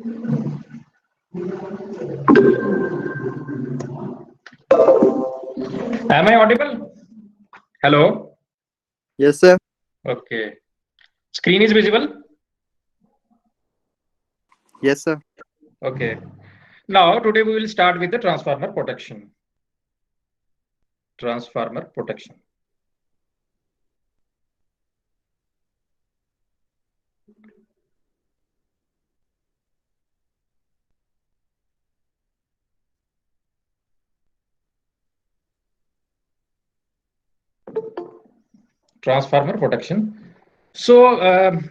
Am I audible? Hello. Yes, sir. Okay. Screen is visible. Yes, sir. Okay. Now today we will start with the transformer protection. Transformer protection. Transformer protection. So,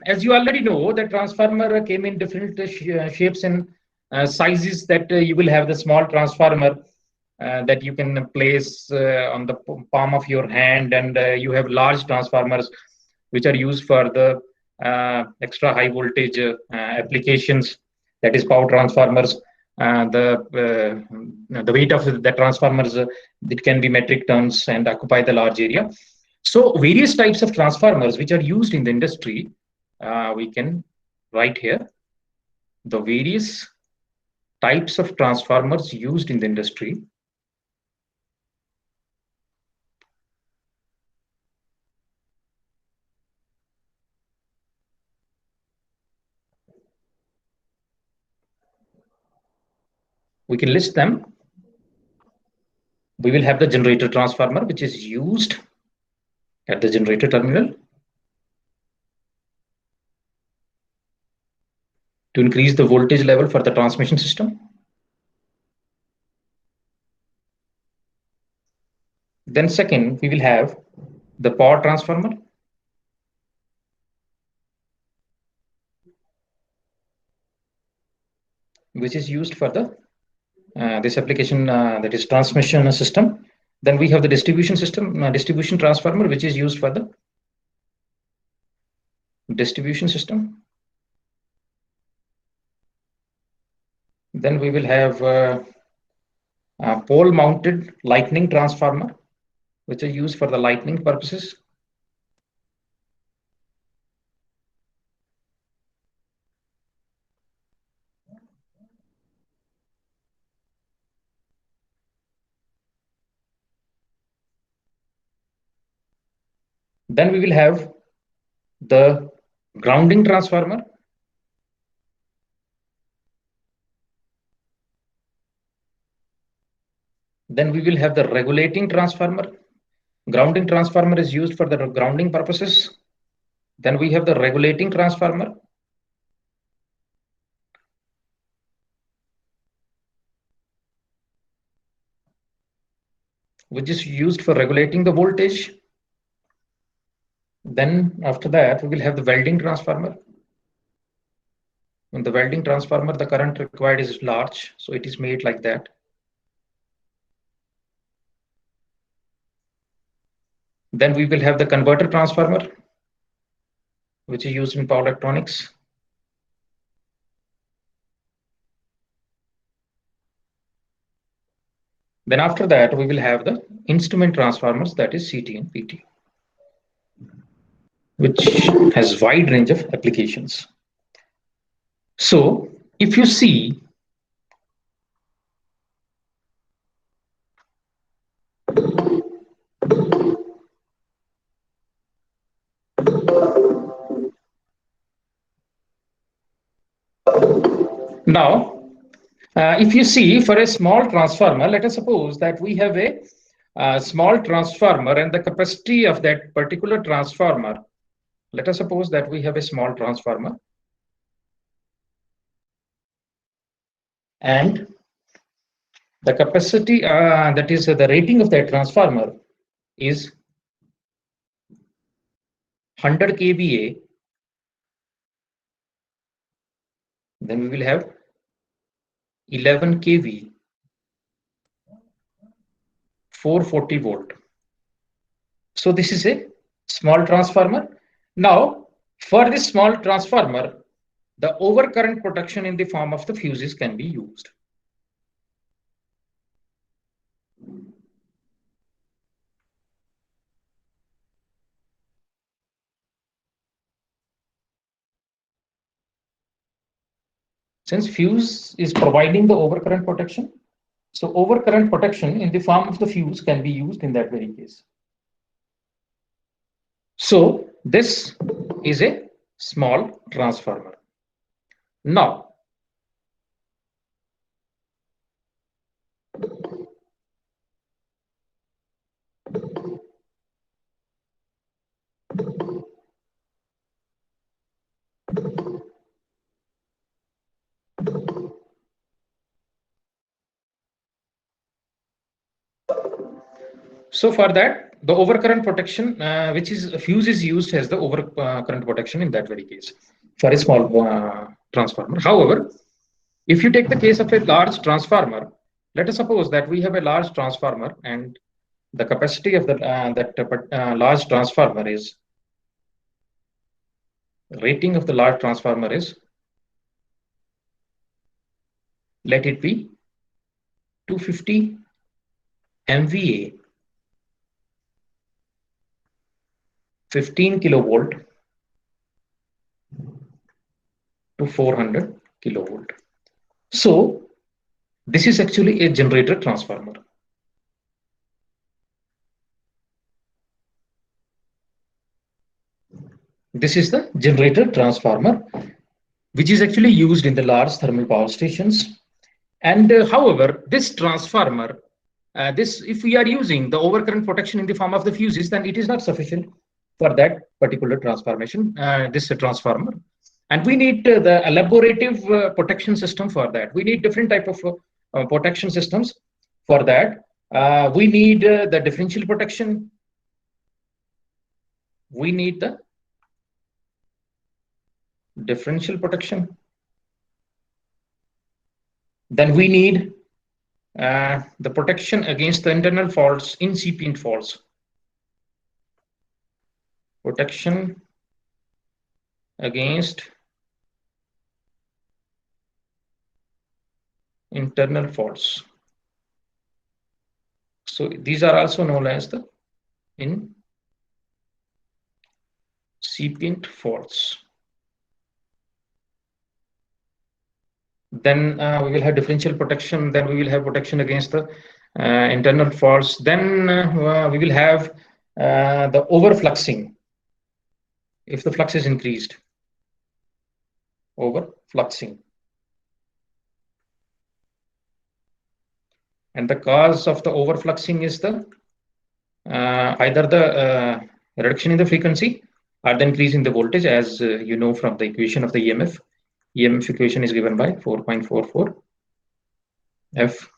as you already know, the transformer came in different shapes and sizes. That you will have the small transformer that you can place on the palm of your hand, and you have large transformers which are used for the extra high voltage applications. That is power transformers. The weight of the transformers it can be metric tons and occupy the large area. So various types of transformers which are used in the industry, we can write here the various types of transformers used in the industry. We can list them. We will have the generator transformer, which is used at the generator terminal to increase the voltage level for the transmission system. Then second, we will have the power transformer, which is used for the this application that is transmission system. Then we have the distribution system, distribution transformer, which is used for the distribution system. Then we will have pole mounted lightning transformer, which are used for the lightning purposes. Then we will have the grounding transformer. Then we will have the regulating transformer. Grounding transformer is used for the grounding purposes. Then we have the regulating transformer. Which is used for regulating the voltage. Then after that, we will have the welding transformer. In the welding transformer, the current required is large, so it is made like that. Then we will have the converter transformer, which is used in power electronics. Then after that, we will have the instrument transformers, that is CT and PT, which has wide range of applications. So if you see, now, if you see for a small transformer, let us suppose that we have a small transformer and the capacity of that particular transformer. Let us suppose that we have a small transformer and the capacity, that is the rating of that transformer is 100 kVA. Then we will have 11 kV, 440 volt. So this is a small transformer. Now, for this small transformer, the overcurrent protection in the form of the fuses can be used. Since fuse is providing the overcurrent protection, so overcurrent protection in the form of the fuse can be used in that very case. So this is a small transformer. Now, so for that, the overcurrent protection, which is fuse, is used as the overcurrent protection in that very case for a small transformer. However, if you take the case of a large transformer, let us suppose that we have a large transformer and the capacity of that large transformer is, rating of the large transformer is, let it be 250 MVA, 15 kilovolt to 400 kilovolt. So this is actually a generator transformer. This is the generator transformer, which is actually used in the large thermal power stations. And however, this transformer, if we are using the overcurrent protection in the form of the fuses, then it is not sufficient for that particular transformation, this transformer. And we need the elaborative protection system for that. We need different type of protection systems for that. We need the differential protection. We need the differential protection. Then we need the protection against the internal faults, incipient faults. Protection against internal faults. So these are also known as the incipient faults. Then we will have differential protection. Then we will have protection against the internal faults. Then we will have the overfluxing. If the flux is increased, overfluxing. And the cause of the overfluxing is the either the reduction in the frequency or the increase in the voltage, as you know from the equation of the EMF. EMF equation is given by 4.44 F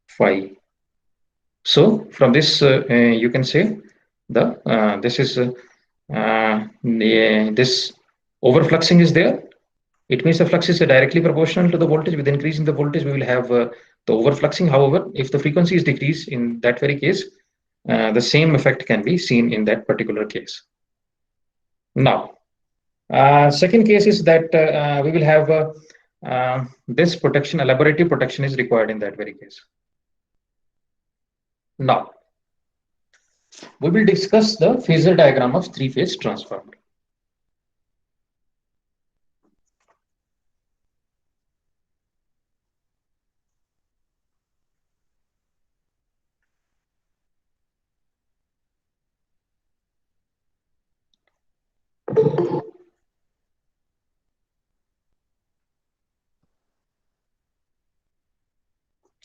phi. So from this you can say this is this overfluxing is there. It means the flux is directly proportional to the voltage. With increase in the voltage, we will have the overfluxing. However, if the frequency is decreased, in that very case, the same effect can be seen in that particular case. Now, second case is that we will have this protection, elaborative protection is required in that very case. Now, we will discuss the phasor diagram of three-phase transformer.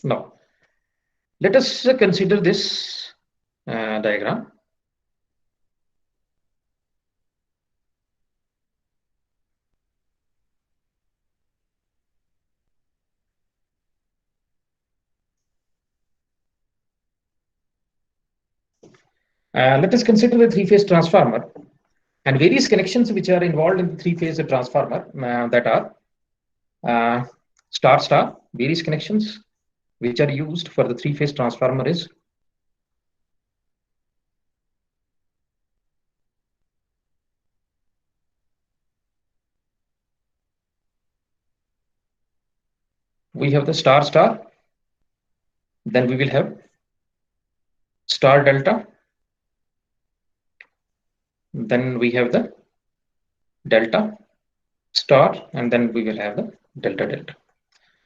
Now, let us consider this diagram. Let us consider the three-phase transformer and various connections which are involved in the three-phase transformer that are star-star, various connections which are used for the three-phase transformer is we have the star-star, then we will have star-delta, then we have the delta star, and then we will have the delta delta.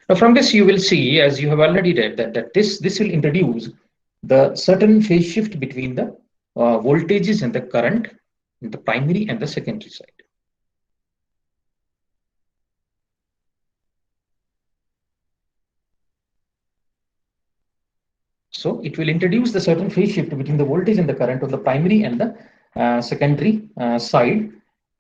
Now from this you will see, as you have already read, that this will introduce the certain phase shift between the voltages and the current in the primary and the secondary side. So it will introduce the certain phase shift between the voltage and the current on the primary and the secondary side.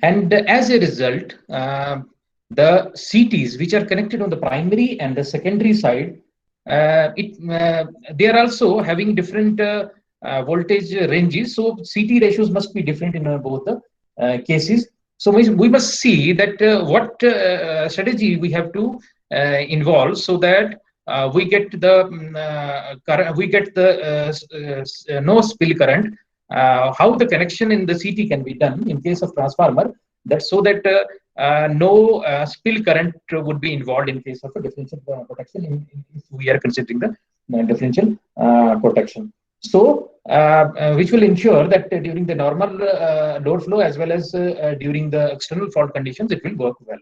And as a result, the CTs which are connected on the primary and the secondary side, they are also having different voltage ranges. So CT ratios must be different in both the cases. So we must see that what strategy we have to involve so that we get the no spill current. How the connection in the CT can be done in case of transformer, that so that no spill current would be involved in case of a differential protection if we are considering the differential protection. So which will ensure that during the normal load flow as well as during the external fault conditions, it will work well.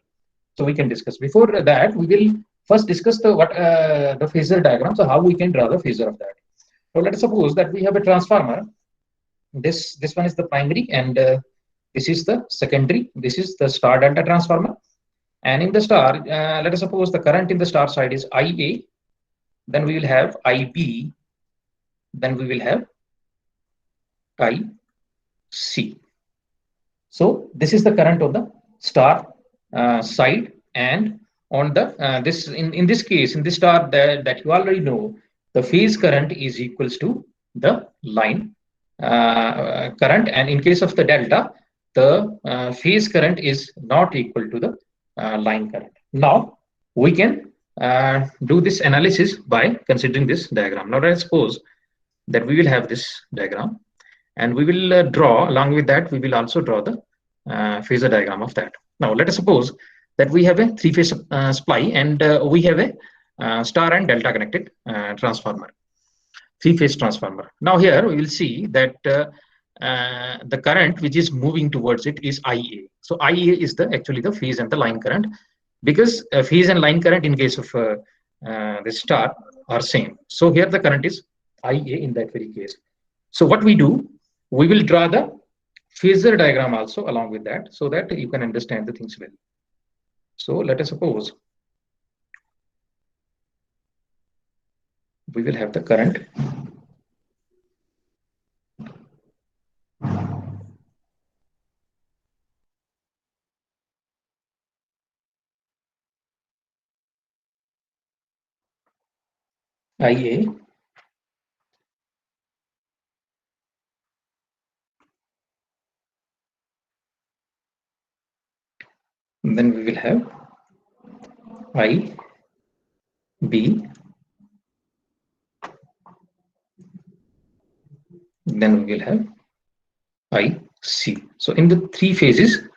So we can discuss. Before that, we will first discuss the phasor diagram. So how we can draw the phasor of that. So let us suppose that we have a transformer. This one is the primary, and this is the secondary. This is the star delta transformer. And in the star, let us suppose the current in the star side is IA. Then we will have IB. Then we will have IC. So this is the current on the star side, and on the this in this case, in this star that you already know, the phase current is equals to the line current, and in case of the delta, the phase current is not equal to the line current. Now we can do this analysis by considering this diagram. Now let's suppose that we will have this diagram, and we will draw, along with that we will also draw the phasor diagram of that. Now let us suppose that we have a three-phase supply, and we have a star and delta connected transformer, three-phase transformer. Now here we will see that the current which is moving towards it is IA. So IA is actually the phase and the line current, because phase and line current in case of the star are same. So here the current is IA in that very case. So what we do, we will draw the phasor diagram also along with that, so that you can understand the things well. So let us suppose we will have the current IA, and then we will have IB, then we will have IC. So in the three phases,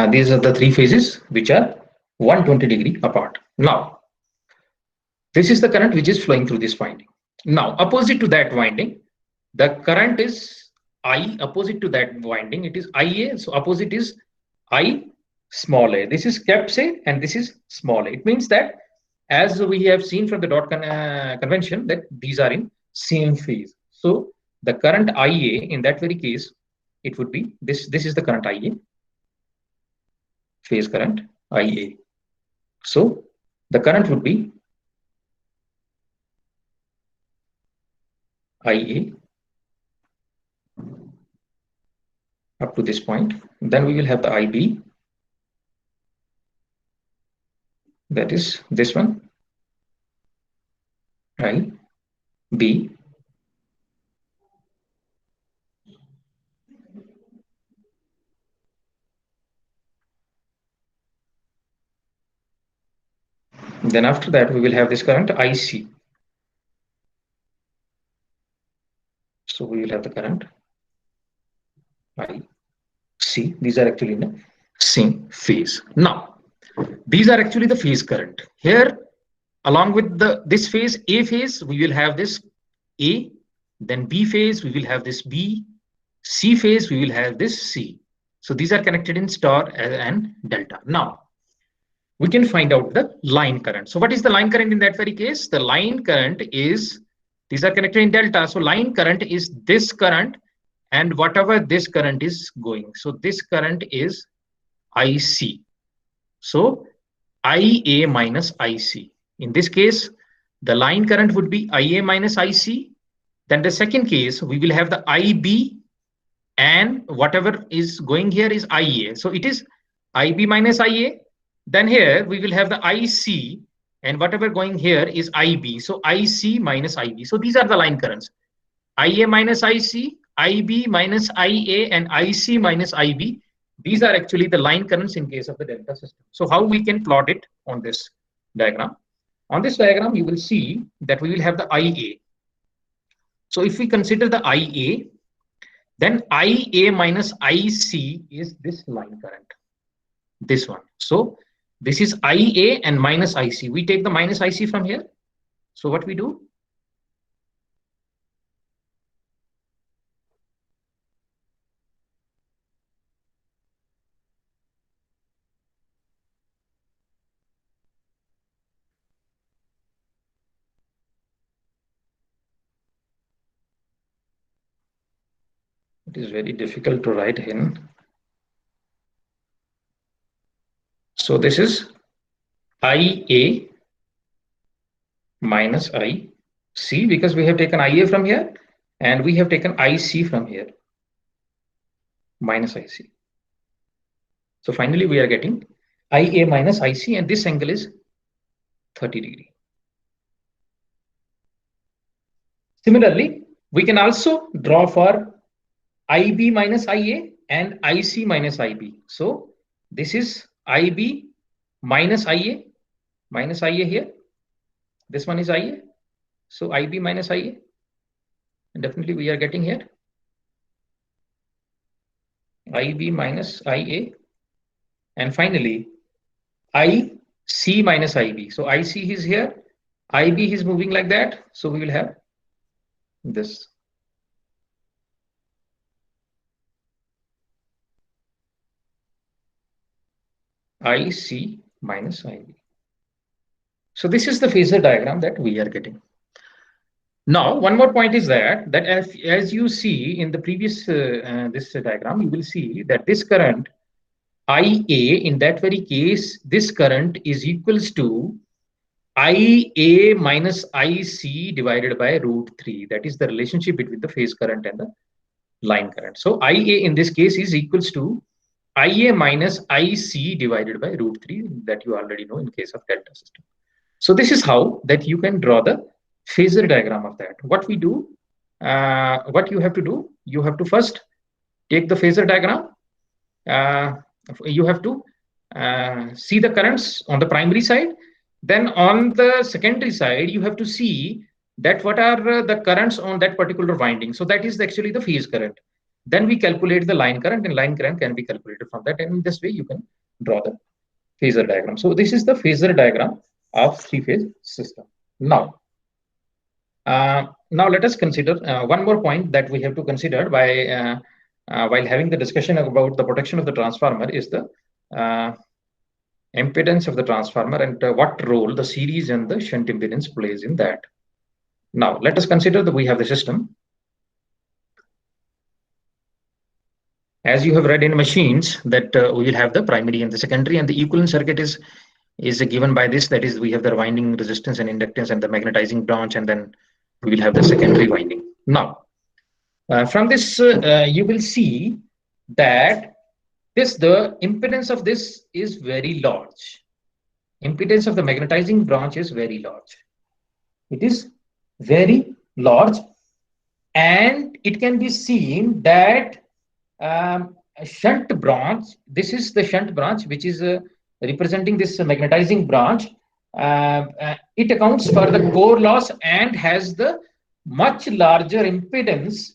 these are the three phases which are 120-degree apart. Now this is the current which is flowing through this winding. Now opposite to that winding, the current is I. Opposite to that winding, it is IA. So opposite is I small a. This is caps A and this is small a. It means that, as we have seen from the dot convention, that these are in same phase. So the current IA in that very case, it would be this. This is the current IA, phase current IA. So the current would be IA up to this point. Then we will have the IB, that is this one, IB. Then after that we will have this current IC. So we will have the current IC. These are actually in the same phase. Now these are actually the phase current. Here, along with this phase, A phase, we will have this A. Then B phase, we will have this B. C phase, we will have this C. So these are connected in star and delta. Now we can find out the line current. So what is the line current in that very case? The line current is, these are connected in delta. So line current is this current and whatever this current is going. So this current is IC. So IA minus IC. In this case, the line current would be IA minus IC. Then the second case, we will have the IB and whatever is going here is IA. So it is IB minus IA. Then here we will have the IC and whatever going here is IB. So IC minus IB. So these are the line currents. IA minus IC, IB minus IA and IC minus IB. These are actually the line currents in case of the delta system. So how we can plot it on this diagram? On this diagram, you will see that we will have the IA. So if we consider the IA, then IA minus IC is this line current, this one. So this is IA and minus IC. We take the minus IC from here. So what we do? It is very difficult to write in. So this is IA minus IC because we have taken IA from here and we have taken IC from here, minus IC. So finally we are getting IA minus IC and this angle is 30 degree. Similarly, we can also draw for IB minus IA and IC minus IB. So this is IB minus IA here. This one is IA. So IB minus IA. And definitely we are getting here IB minus IA. And finally, IC minus IB. So IC is here. IB is moving like that. So we will have this. IC minus IB. So this is the phasor diagram that we are getting. Now, one more point is that as you see in the previous this diagram, you will see that this current IA, in that very case, this current is equals to IA minus IC divided by √3. That is the relationship between the phase current and the line current. So IA in this case is equals to IA minus IC divided by √3, that you already know in case of delta system. So this is how that you can draw the phasor diagram of that. What we do, what you have to do, you have to first take the phasor diagram. You have to see the currents on the primary side. Then on the secondary side, you have to see that what are the currents on that particular winding. So that is actually the phase current. Then we calculate the line current, and line current can be calculated from that. And in this way, you can draw the phasor diagram. So this is the phasor diagram of three-phase system. Now let us consider one more point that we have to consider by while having the discussion about the protection of the transformer is the impedance of the transformer and what role the series and the shunt impedance plays in that. Now let us consider that we have the system. As you have read in machines that we will have the primary and the secondary, and the equivalent circuit is given by this. That is, we have the winding resistance and inductance and the magnetizing branch, and then we will have the secondary winding. Now, from this, you will see that the impedance of this is very large. Impedance of the magnetizing branch is very large. It is very large, and it can be seen that a shunt branch, this is the shunt branch which is representing this magnetizing branch. It accounts for the core loss and has the much larger impedance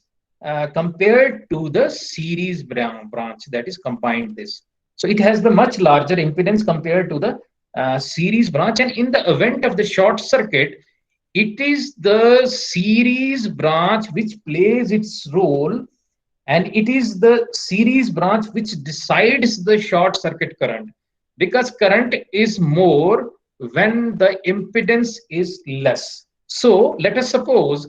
compared to the series branch that is combined this. So it has the much larger impedance compared to the series branch, and in the event of the short circuit, it is the series branch which plays its role, and it is the series branch which decides the short circuit current. because current is more when the impedance is less. So let us suppose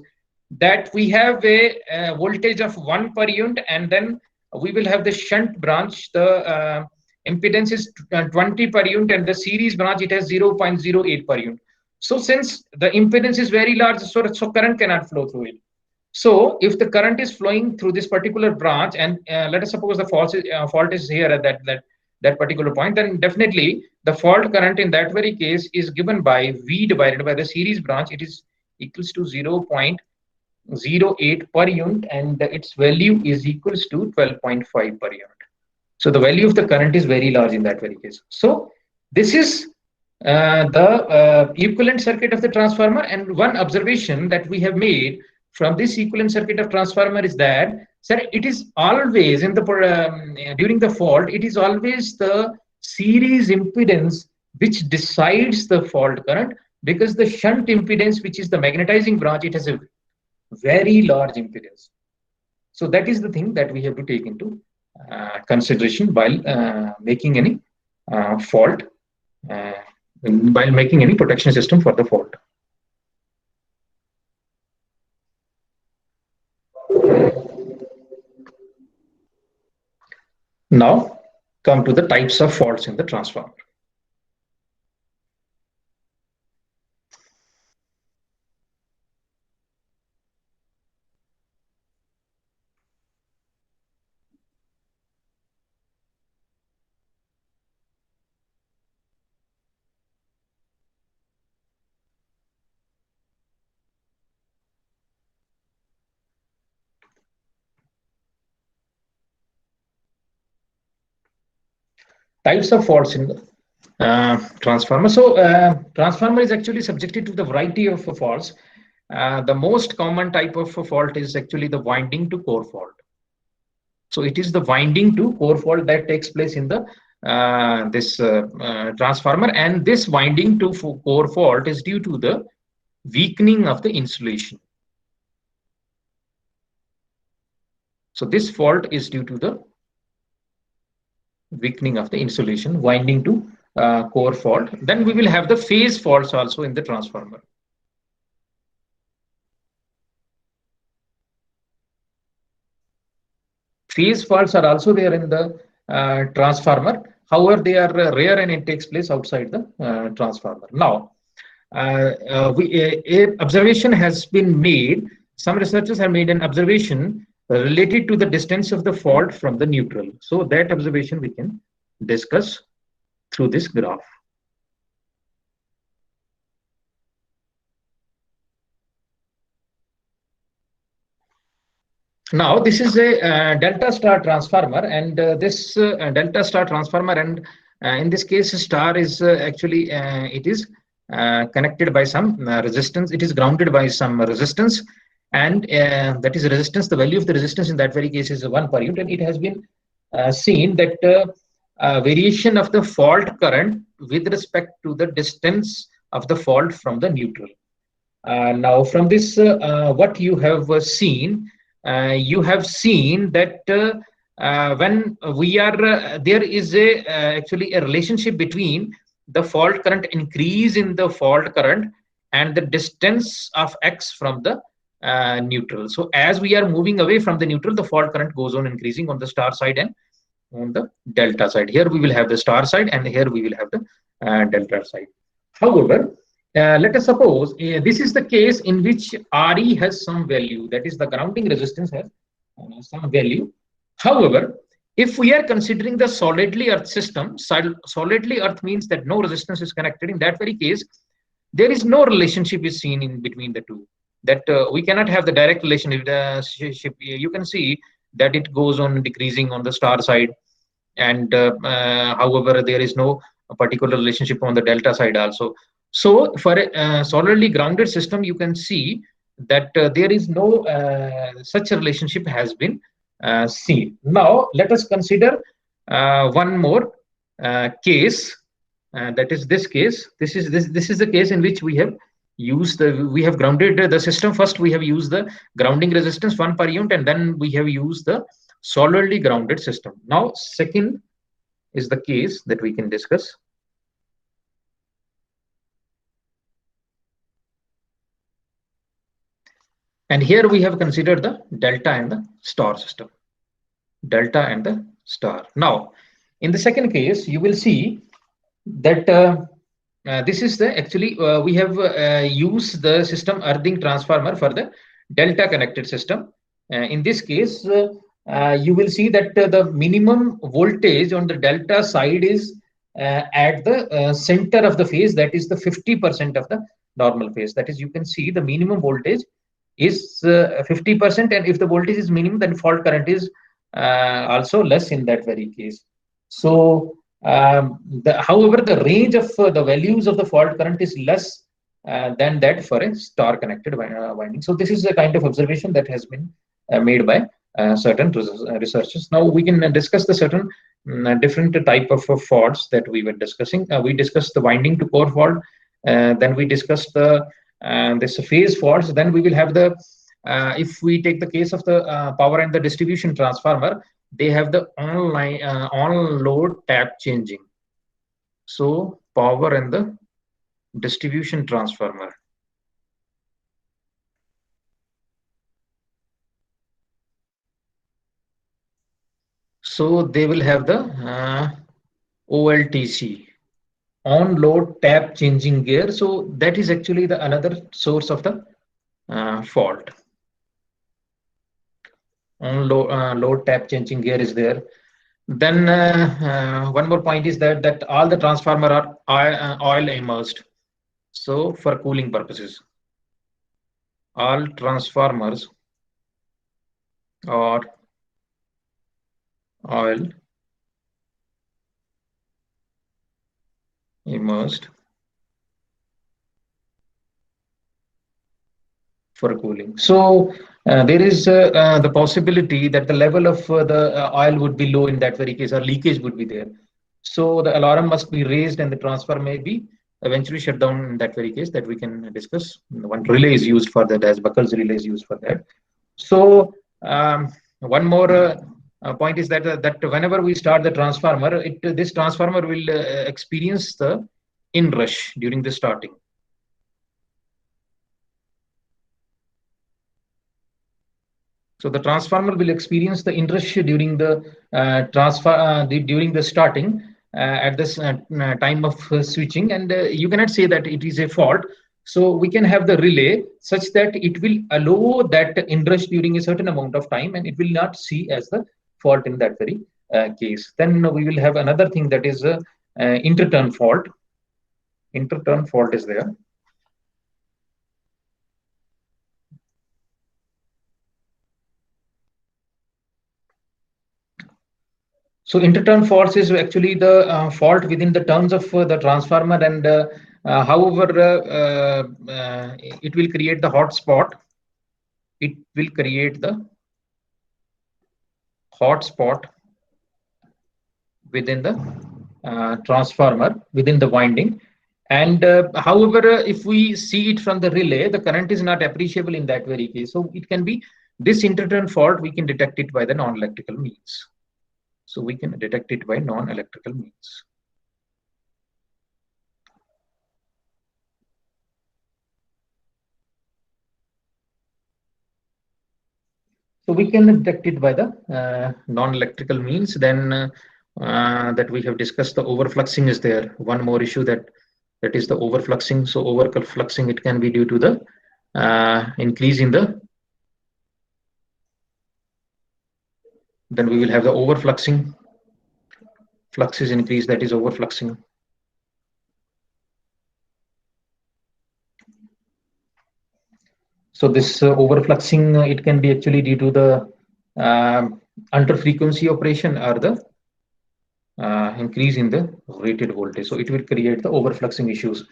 that we have a voltage of 1 per unit, and then we will have the shunt branch. The impedance is 20 per unit, and the series branch, it has 0.08 per unit. So since the impedance is very large, so current cannot flow through it. So if the current is flowing through this particular branch, and let us suppose the fault is here at that particular point, then definitely the fault current in that very case is given by V divided by the series branch. It is equals to 0.08 per unit, and its value is equals to 12.5 per unit. So the value of the current is very large in that very case. So this is the equivalent circuit of the transformer. And one observation that we have made from this equivalent circuit of transformer is that, sir, it is always in the during the fault, it is always the series impedance which decides the fault current, because the shunt impedance, which is the magnetizing branch, it has a very large impedance. So that is the thing that we have to take into consideration while making any fault, while making any protection system for the fault. Now come to the types of faults in the transformer. Types of faults in the transformer. So transformer is actually subjected to the variety of faults. The most common type of fault is actually the winding to core fault. So it is the winding to core fault that takes place in the this transformer, and this winding to core fault is due to the weakening of the insulation. So this fault is due to the weakening of the insulation, winding to core fault. Then we will have the phase faults also in the transformer. Phase faults are also there in the transformer. However, they are rare and it takes place outside the transformer. Now, observation has been made. Some researchers have made an observation related to the distance of the fault from the neutral. So that observation we can discuss through this graph. Now this is a delta star transformer, and this delta star transformer, and in this case star is actually it is connected by some resistance. It is grounded by some resistance, and that is resistance. The value of the resistance in that very case is 1 per unit, and it has been seen that variation of the fault current with respect to the distance of the fault from the neutral. Now from this, what you have seen, you have seen that when we are there is a actually a relationship between the fault current increase in the fault current and the distance of x from the neutral. So as we are moving away from the neutral, the fault current goes on increasing on the star side and on the delta side. Here we will have the star side, and here we will have the delta side. However, let us suppose this is the case in which Re has some value, that is the grounding resistance has some value. However, if we are considering the solidly earth system, solidly earth means that no resistance is connected. In that very case, there is no relationship is seen in between the two. That we cannot have the direct relationship. You can see that it goes on decreasing on the star side, and however, there is no particular relationship on the delta side also. So for a solidly grounded system, you can see that there is no such a relationship has been seen. Now let us consider one more case. That is this case. This is the case in which we have used we have grounded the system. First we have used the grounding resistance 1 per unit, and then we have used the solidly grounded system. Now second is the case that we can discuss. And here we have considered the delta and the star system. Delta and the star. Now, in the second case, you will see that this is the actually we have used the system earthing transformer for the delta connected system. In this case, you will see that the minimum voltage on the delta side is at the center of the phase, that is the 50% of the normal phase. That is, you can see the minimum voltage is 50%, and if the voltage is minimum, then fault current is also less in that very case. So however, the range of the values of the fault current is less than that for a star connected winding. So this is a kind of observation that has been made by certain researchers. Now we can discuss the certain different type of faults that we were discussing. We discussed the winding to core fault, then we discussed the this phase faults. Then we will have the if we take the case of the power and the distribution transformer, they have the on load tap changing. So power and the distribution transformer. So they will have the OLTC, on load tap changing gear. So that is actually the another source of the fault. On load tap changing gear is there. Then one more point is that all the transformer are oil immersed. So for cooling purposes, all transformers are oil immersed for cooling. So there is the possibility that the level of the oil would be low in that very case, or leakage would be there. So the alarm must be raised and the transfer may be eventually shut down in that very case, that we can discuss. One relay is used for that, as Buckles relay is used for that. So one more point is that that whenever we start the transformer, this transformer will experience the inrush during the starting. So the transformer will experience the inrush during the during the starting at this time of switching, and you cannot say that it is a fault. So we can have the relay such that it will allow that inrush during a certain amount of time, and it will not see as the fault in that very case. Then we will have another thing, that is interturn fault. Interturn fault is there. So interturn faults is actually the fault within the terms of the transformer, and however it will create the hot spot. It will create the hot spot within the transformer, within the winding. And however, if we see it from the relay, the current is not appreciable in that very case. So it can be this interturn fault, we can detect it by the non-electrical means. So we can detect it by non-electrical means. So we can detect it by the non-electrical means. Then that we have discussed, the overfluxing is there. One more issue that is the overfluxing. So overfluxing, it can be due to the increase in the. Then we will have the overfluxing. Flux is increased, that is overfluxing. So this overfluxing, it can be actually due to the under frequency operation or the increase in the rated voltage. So it will create the overfluxing issues.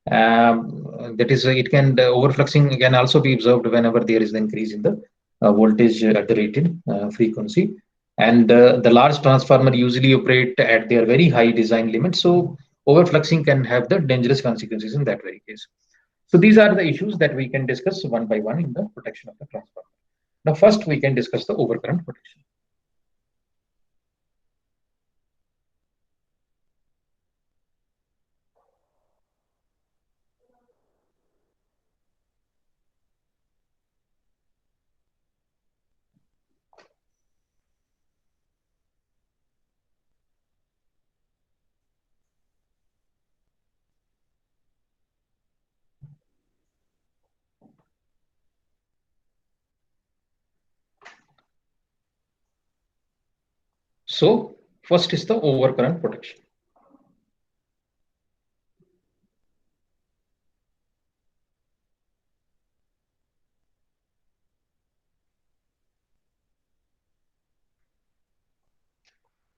That is, it can overfluxing can also be observed whenever there is the increase in the voltage at the rated frequency. And the large transformer usually operate at their very high design limit. So overfluxing can have the dangerous consequences in that very case. So these are the issues that we can discuss one by one in the protection of the transformer. Now, first we can discuss the overcurrent protection. So first is the overcurrent protection.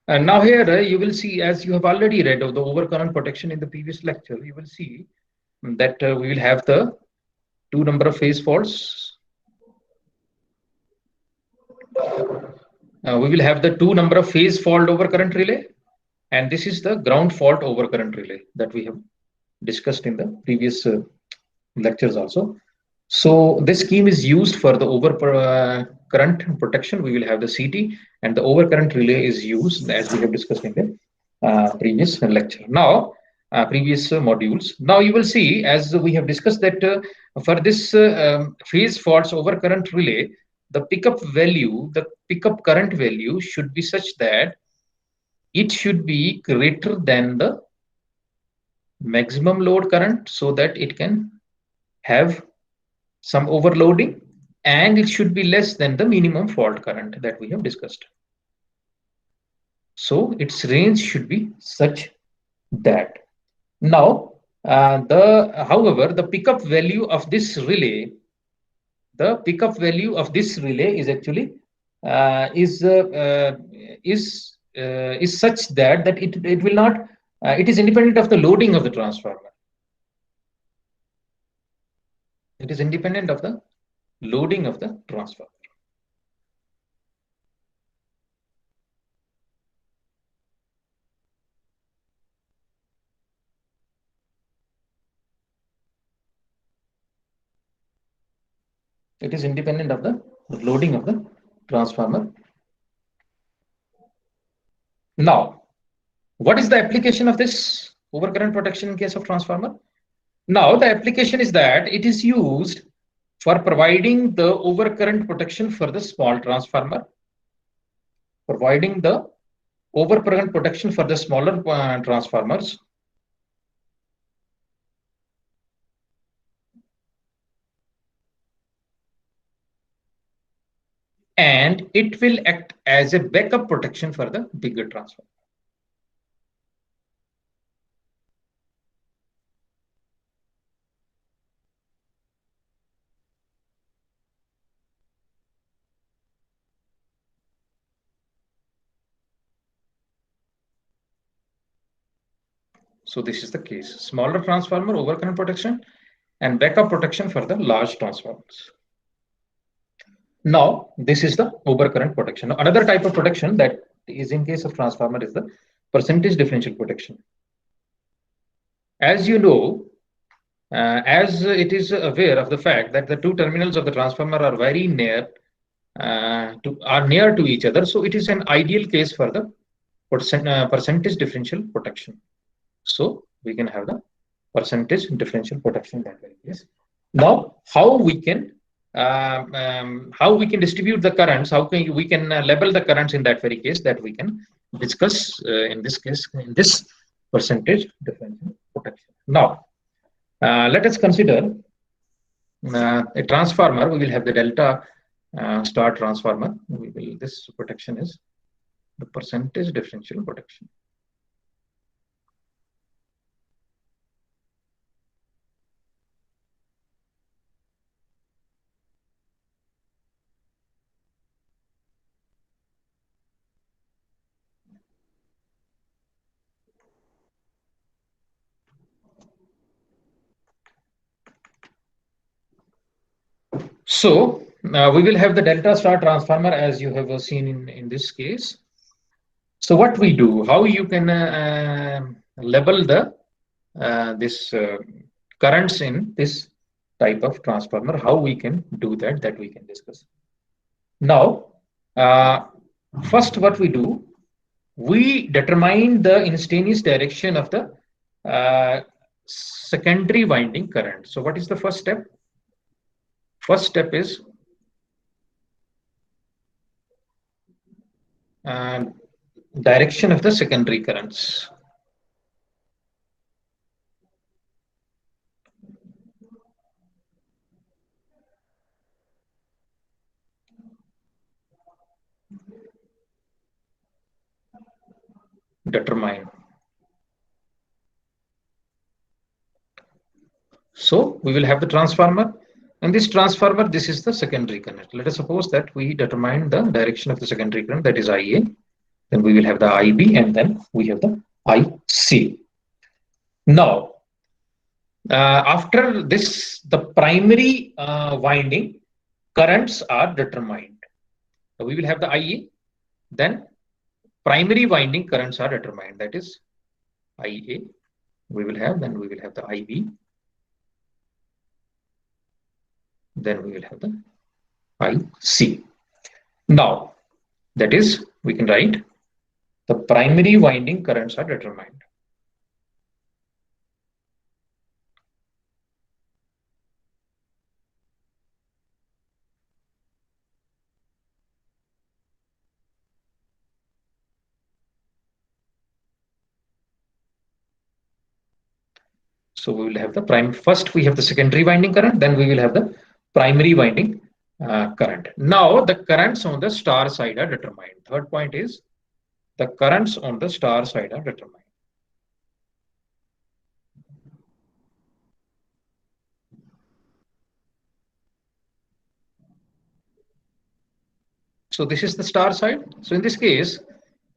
And now here you will see, as you have already read of the overcurrent protection in the previous lecture, you will see that we will have the two number of phase faults. We will have the two number of phase fault over current relay, and this is the ground fault over current relay that we have discussed in the previous lectures also. So this scheme is used for the over current protection. We will have the CT, and the over current relay is used as we have discussed in the previous lecture. Now, previous modules. Now you will see, as we have discussed, that for this phase faults over current relay, the pickup value, the pickup current value should be such that it should be greater than the maximum load current, so that it can have some overloading, and it should be less than the minimum fault current that we have discussed. So its range should be such that. Now, however, the pickup value of this relay, is actually is such that it will not. It is independent of the loading of the transformer. It is independent of the loading of the transformer. It is independent of the loading of the transformer. Now, what is the application of this overcurrent protection in case of transformer? Now, the application is that it is used for providing the overcurrent protection for the small transformer, providing the overcurrent protection for the smaller transformers, and it will act as a backup protection for the bigger transformer. So this is the case: smaller transformer overcurrent protection and backup protection for the large transformers. Now, this is the overcurrent protection. Another type of protection that is in case of transformer is the percentage differential protection. As you know, as it is aware of the fact that the two terminals of the transformer are very near to each other, so it is an ideal case for the percentage differential protection. So we can have the percentage differential protection that very case. Now, how we can distribute the currents? How can we label the currents in that very case that we can discuss in this case, in this percentage differential protection. Now, let us consider a transformer. We will have the delta star transformer. This protection is the percentage differential protection. So we will have the delta star transformer as you have seen in this case. So what we do, how you can label the this currents in this type of transformer, how we can do that we can discuss. Now, first what we do, we determine the instantaneous direction of the secondary winding current. So what is the first step? First step is direction of the secondary currents. determine. So we will have the transformer, and this transformer, this is the secondary current. Let us suppose that we determine the direction of the secondary current, that is IA. Then we will have the IB, and then we have the IC. Now, after this, the primary winding currents are determined. So we will have the IA, then primary winding currents are determined, that is IA. We will have, then we will have the IB, then we will have the IC. Now, that is, we can write the primary winding currents are determined. So we will have the first we have the secondary winding current, then we will have the primary winding current. Now the currents on the star side are determined. Third point is the currents on the star side are determined. So this is the star side. So in this case,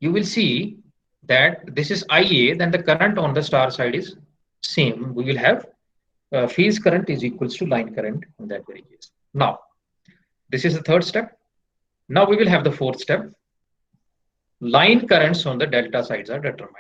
you will see that this is IA, then the current on the star side is same. We will have phase current is equals to line current in that very case. Now, this is the third step. Now we will have the fourth step. Line currents on the delta sides are determined.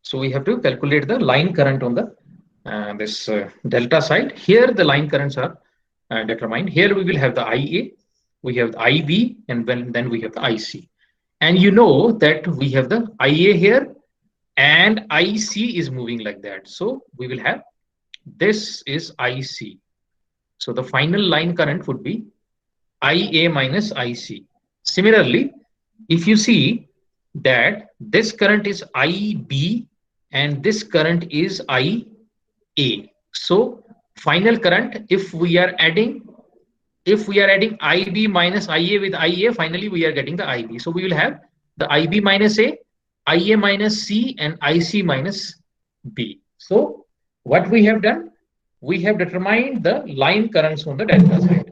So we have to calculate the line current on the this delta side. Here the line currents are determined. Here we will have the IA, we have the IB, and then we have the IC. And you know that we have the IA here and IC is moving like that. So we will have, this is IC. So the final line current would be IA minus IC. Similarly, if you see that this current is IB and this current is IA. So final current, if we are adding IB minus IA with IA, finally we are getting the IB. So we will have the IB minus A, IA minus C, and IC minus B. So what we have done, we have determined the line currents on the delta side.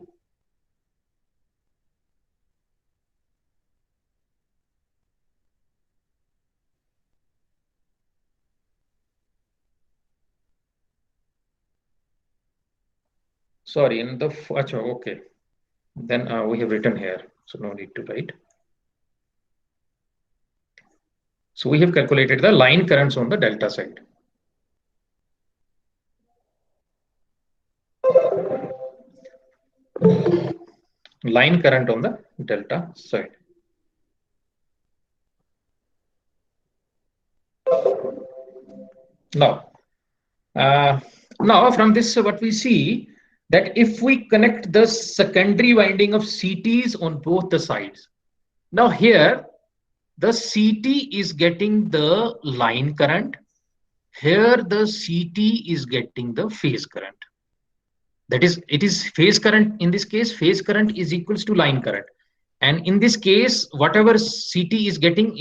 Sorry, in the okay. Then we have written here, so no need to write. So we have calculated the line currents on the delta side. Line current on the delta side. Now from this, what we see that if we connect the secondary winding of CTs on both the sides, now here the CT is getting the line current, here the CT is getting the phase current. That is, it is phase current. In this case, phase current is equals to line current, and in this case, whatever CT is getting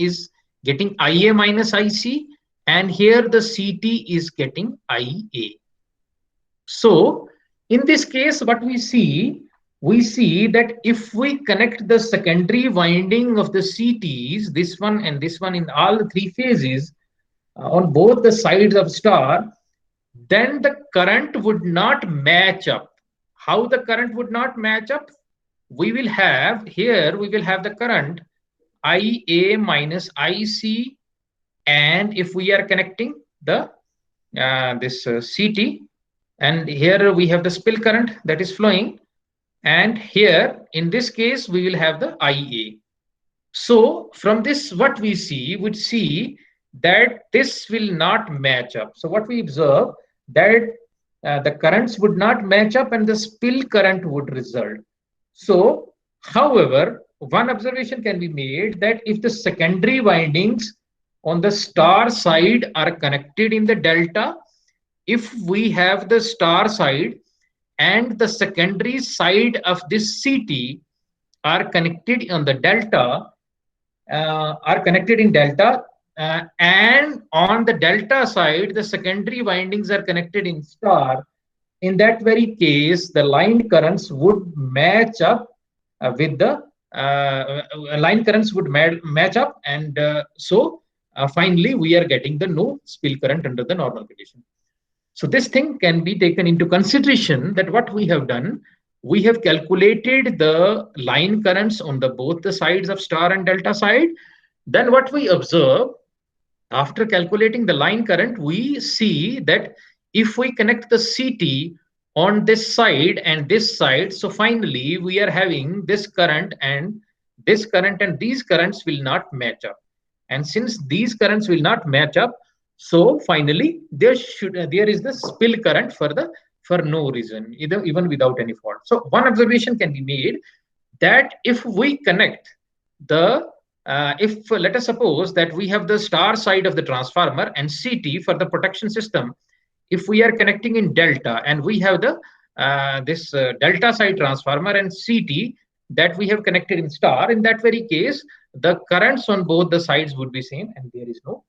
IA minus IC, and here the CT is getting IA. So in this case, what we see that if we connect the secondary winding of the CTs, this one and this one, in all the three phases on both the sides of star, then the current would not match up. How the current would not match up? We will have here, we will have the current IA minus IC, and if we are connecting the CT, and here we have the spill current that is flowing, and here in this case we will have the IA. So from this, what we see, would see that this will not match up. So what we observe, that the currents would not match up and the spill current would result. So however, one observation can be made that if the secondary windings on the star side are connected in the delta, if we have the star side and the secondary side of this CT are connected on the delta, are connected in delta, and on the delta side the secondary windings are connected in star, in that very case the line currents would match up with the line currents would match up, and finally we are getting the no spill current under the normal condition. So this thing can be taken into consideration, that what we have done, we have calculated the line currents on the both the sides of star and delta side. Then what we observe, after calculating the line current, we see that if we connect the CT on this side and this side, so finally we are having this current and this current, and these currents will not match up. And since these currents will not match up, so finally there is the spill current for no reason, even without any fault. So one observation can be made that if we connect the if let us suppose that we have the star side of the transformer and CT for the protection system, if we are connecting in delta and we have the this delta side transformer and CT that we have connected in star, in that very case the currents on both the sides would be same and there is no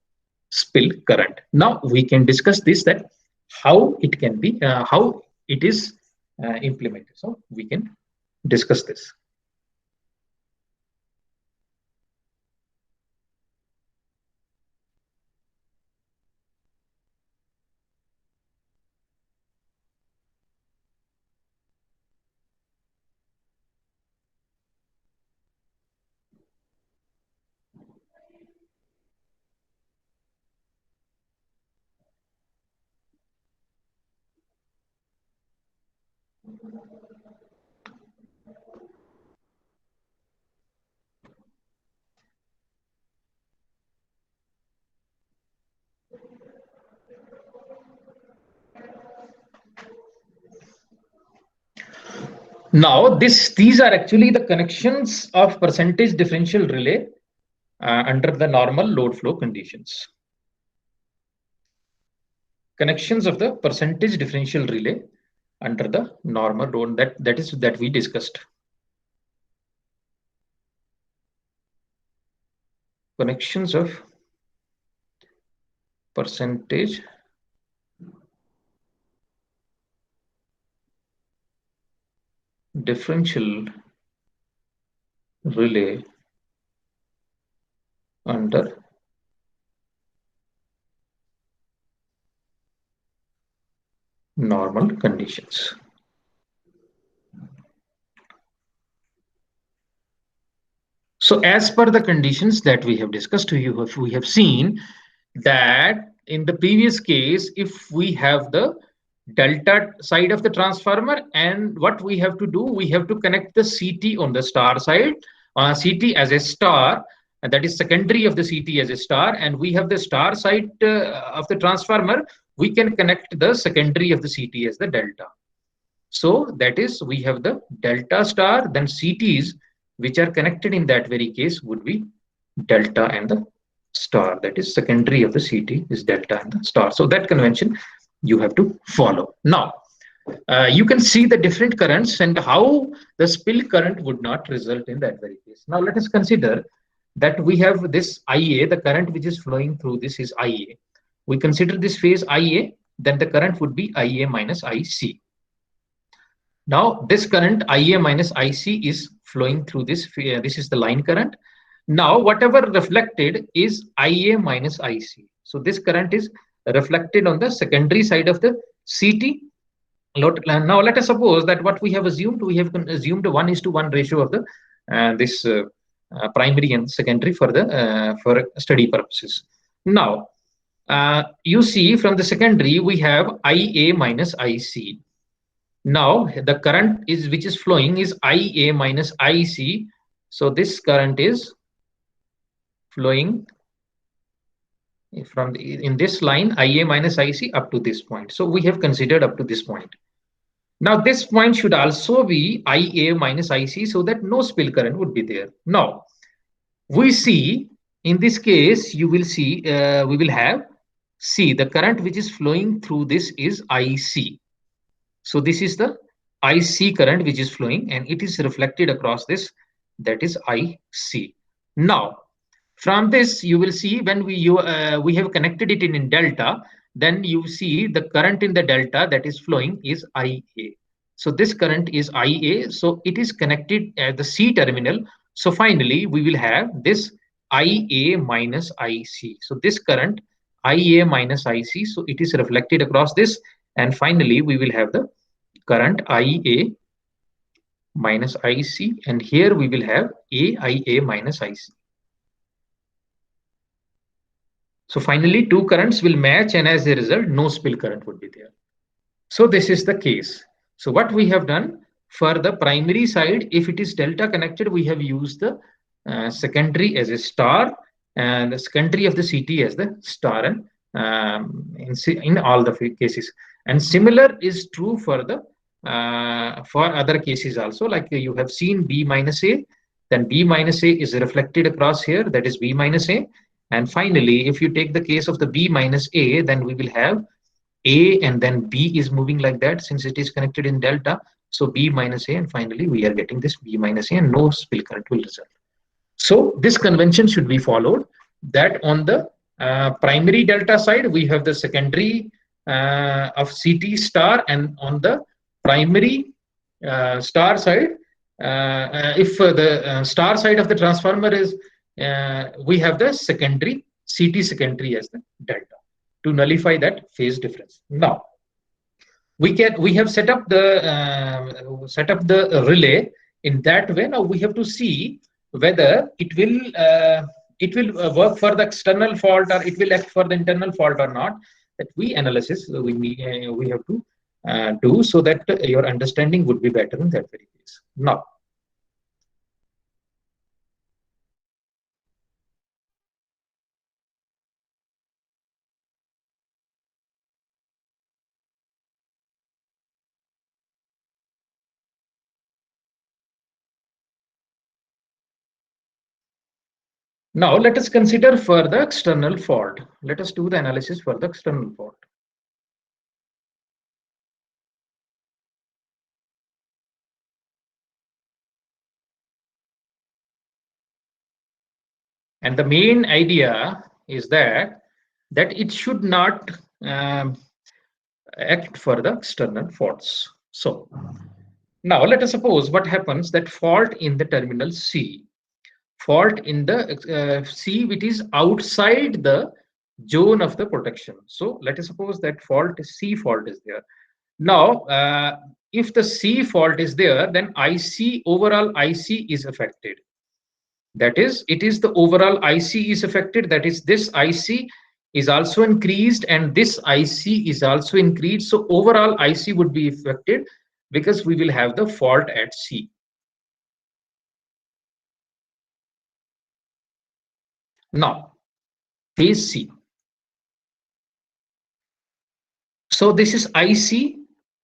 spill current. Now we can discuss this, that how it can be how it is implemented. So we can discuss this. Now these are actually the connections of percentage differential relay under the normal load flow conditions. Connections of the percentage differential relay under the normal load that we discussed. Connections of percentage differential relay under normal conditions. So as per the conditions that we have discussed, we have seen that in the previous case, if we have the delta side of the transformer, and what we have to do, we have to connect the CT on the star side, CT as a star, and that is secondary of the CT as a star, and we have the star side of the transformer, we can connect the secondary of the CT as the delta. So that is, we have the delta star, then CTs which are connected in that very case would be delta and the star, that is secondary of the CT is delta and the star. So that convention you have to follow. Now you can see the different currents and how the spill current would not result in that very case. Now let us consider that we have this IA, the current which is flowing through this is IA. We consider this phase IA, then the current would be IA minus IC. Now this current IA minus IC is flowing through this, this is the line current. Now whatever reflected is IA minus IC. So this current is reflected on the secondary side of the CT. Now let us suppose that what we have assumed a 1:1 ratio of the this primary and secondary for the for study purposes. Now you see from the secondary we have IA minus IC. Now the current is which is flowing is IA minus IC. So this current is flowing from in this line IA minus IC up to this point. So we have considered up to this point. Now this point should also be IA minus IC, so that no spill current would be there. Now we see in this case, you will see we will have C, the current which is flowing through this is IC. So this is the IC current which is flowing and it is reflected across this, that is IC. Now from this you will see when we have connected it in delta, then you see the current in the delta that is flowing is IA. So this current is IA, so it is connected at the C terminal. So finally we will have this IA minus IC. So this current IA minus IC, so it is reflected across this, and finally we will have the current IA minus IC, and here we will have AIA minus IC. So finally two currents will match, and as a result no spill current would be there. So this is the case. So what we have done for the primary side, if it is delta connected, we have used the secondary as a star and the secondary of the CT as the star, and in all the cases. And similar is true for the for other cases also, like you have seen B minus A, then B minus A is reflected across here, that is B minus A. And finally, if you take the case of the B minus A, then we will have A and then B is moving like that since it is connected in delta. So B minus A, and finally we are getting this B minus A, and no spill current will result. So this convention should be followed, that on the primary delta side we have the secondary of CT star, and on the primary star side, if the star side of the transformer is we have the secondary CT secondary as the delta to nullify that phase difference. Now we have set up the relay in that way. Now we have to see whether it will work for the external fault or it will act for the internal fault or not. That we analysis we have to do, so that your understanding would be better in that very case. Now let us consider for the external fault. Let us do the analysis for the external fault. And the main idea is that it should not act for the external faults. So now let us suppose what happens, that fault in the terminal C, fault in the C which is outside the zone of the protection. So let us suppose that C fault is there. Now if the C fault is there, then overall IC is affected. That is, it is the overall IC is affected, that is this IC is also increased and this IC is also increased. So overall IC would be affected because we will have the fault at C. Now phase C. So this is IC.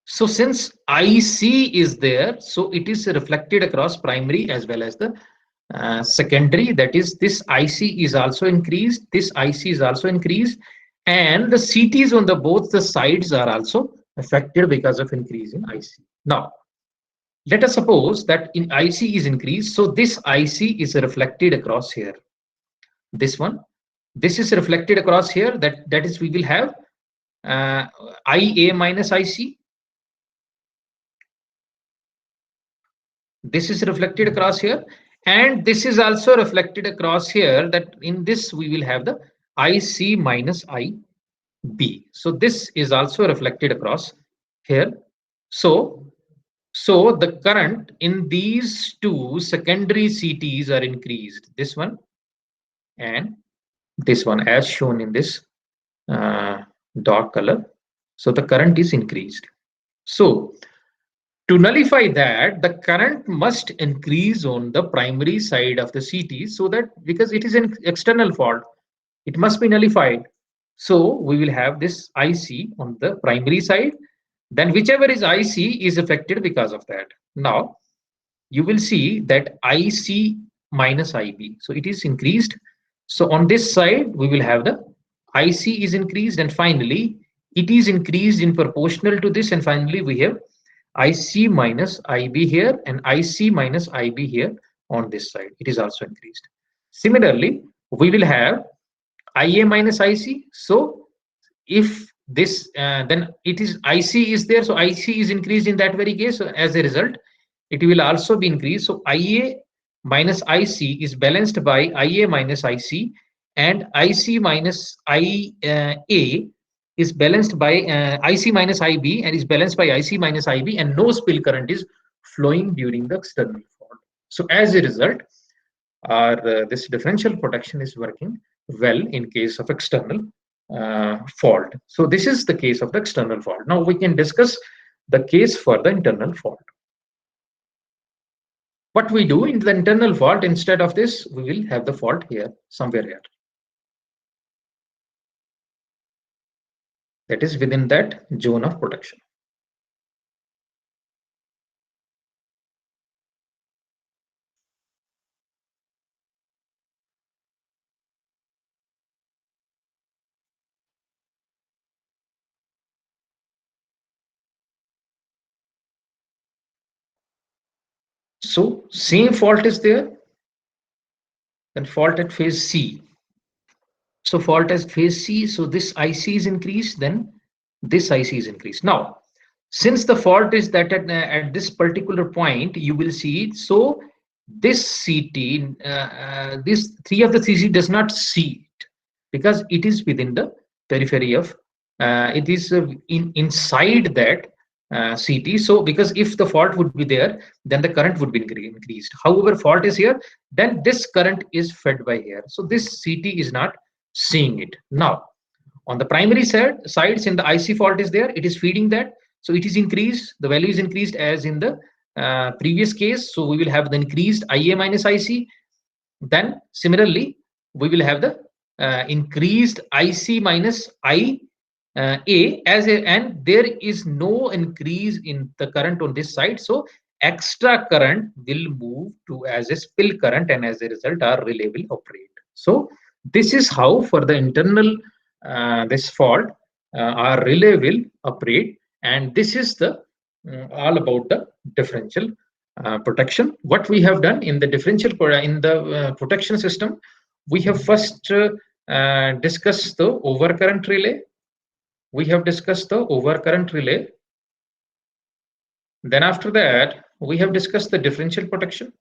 So since IC is there, so it is reflected across primary as well as the secondary. That is, this IC is also increased, this IC is also increased, and the CTs on the both the sides are also affected because of increase in IC. Now let us suppose that in IC is increased, so this IC is reflected across here. This one, this is reflected across here. That is, we will have IA minus IC. This is reflected across here, and this is also reflected across here. That in this we will have the IC minus IB. So this is also reflected across here. So the current in these two secondary CTs are increased. This one and this one, as shown in this dark color. So the current is increased. So to nullify that, the current must increase on the primary side of the CT, so that because it is an external fault, it must be nullified. So we will have this IC on the primary side, then whichever is IC is affected because of that. Now you will see that IC minus IB, so it is increased. So on this side we will have the IC is increased, and finally it is increased in proportional to this, and finally we have IC minus IB here and IC minus IB here on this side. It is also increased. Similarly, we will have IA minus IC. So if this then it is IC is there, so IC is increased in that very case. So as a result, it will also be increased. So IA minus IC is balanced by IA minus IC, and IC minus IA is balanced by IC minus IB, and is balanced by IC minus IB, and no spill current is flowing during the external fault. So as a result, our this differential protection is working well in case of external fault. So this is the case of the external fault. Now we can discuss the case for the internal fault. What we do in the internal fault, instead of this, we will have the fault here, somewhere here. That is within that zone of protection. So same fault is there, then fault at phase C. So fault at phase C, so this IC is increased, then this IC is increased. Now, since the fault is that at this particular point, you will see it. So this CT, this 3 of the CC does not see it because it is within the periphery of, it is inside that CT. So because if the fault would be there, then the current would be increased. However, fault is here, then this current is fed by here. So this CT is not seeing it. Now, on the primary sides, in the IC fault is there, it is feeding that. So it is increased, the value is increased as in the previous case. So we will have the increased IA minus IC. Then similarly, we will have the increased IC minus IA and there is no increase in the current on this side. So extra current will move to as a spill current, and as a result our relay will operate. So this is how for the internal this fault our relay will operate, and this is the all about the differential protection. What we have done in the differential protection system, we have first discussed the overcurrent relay. We have discussed the overcurrent relay. Then after that, we have discussed the differential protection.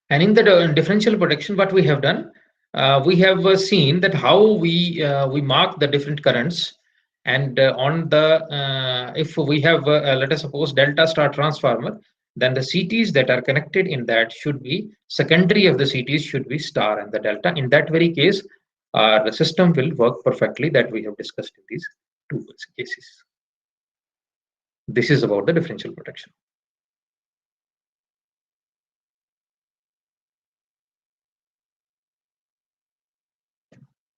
And in the differential protection, what we have done, we have seen that how we mark the different currents, and on the if we have let us suppose delta star transformer, then the CTs that are connected in that should be secondary of the CTs should be star and the delta. In that very case, the system will work perfectly, that we have discussed in these two cases. This is about the differential protection.